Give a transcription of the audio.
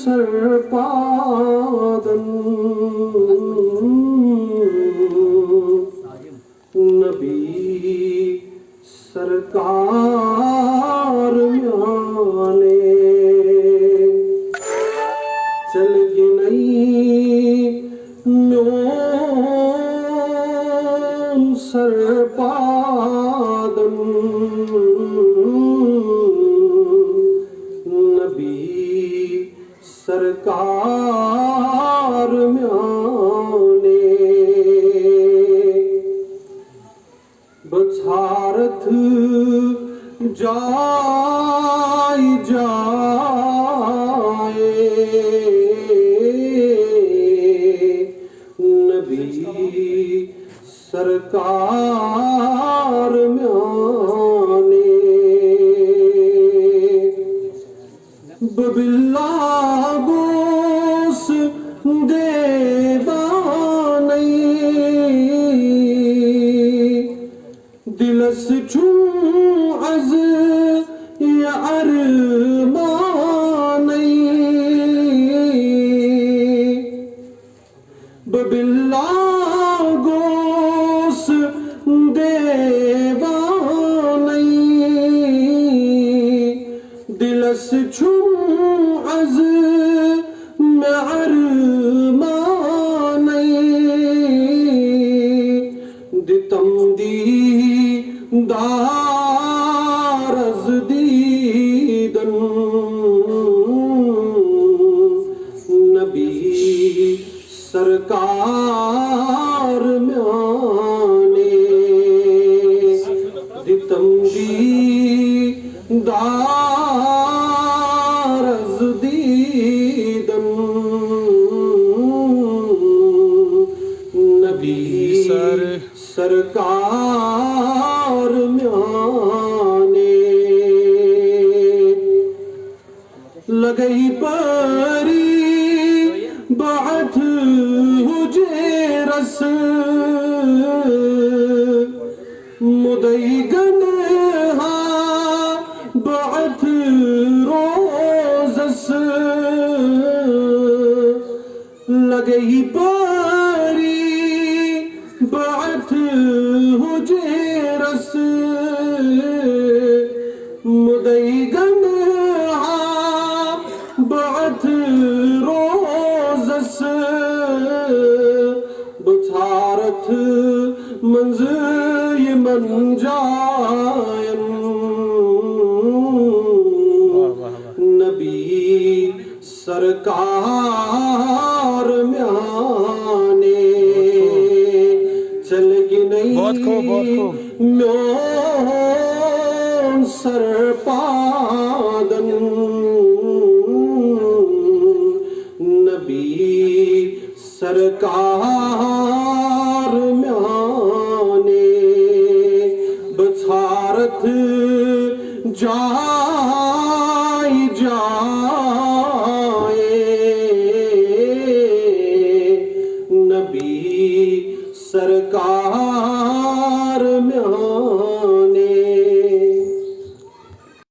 सरपादन नबी सरकार म्याने चल गिनई म्यों सरपादन नबी सरकार म्याने बछारथ जाय जाए नबी सरकार म्याने बबिल्ला गोस देवानई दिलस छूं अज यार मानई बबिल्ला गोस देवानई दिलस छूं अज यार मानई दितम दी दारज दीदन नबी सरकार म्याने दितम दी दारज दीदन नबी सरकार म्याने लगई परी बात हुजे रस मुदई गनहा बात रोजस लगई परी बात हुजे रस मुदई गनहा बात रोजस बछारथ मंज मन जायन नबी सरकार म्याने चल गिनई म्यों सरपादन नबी सरकार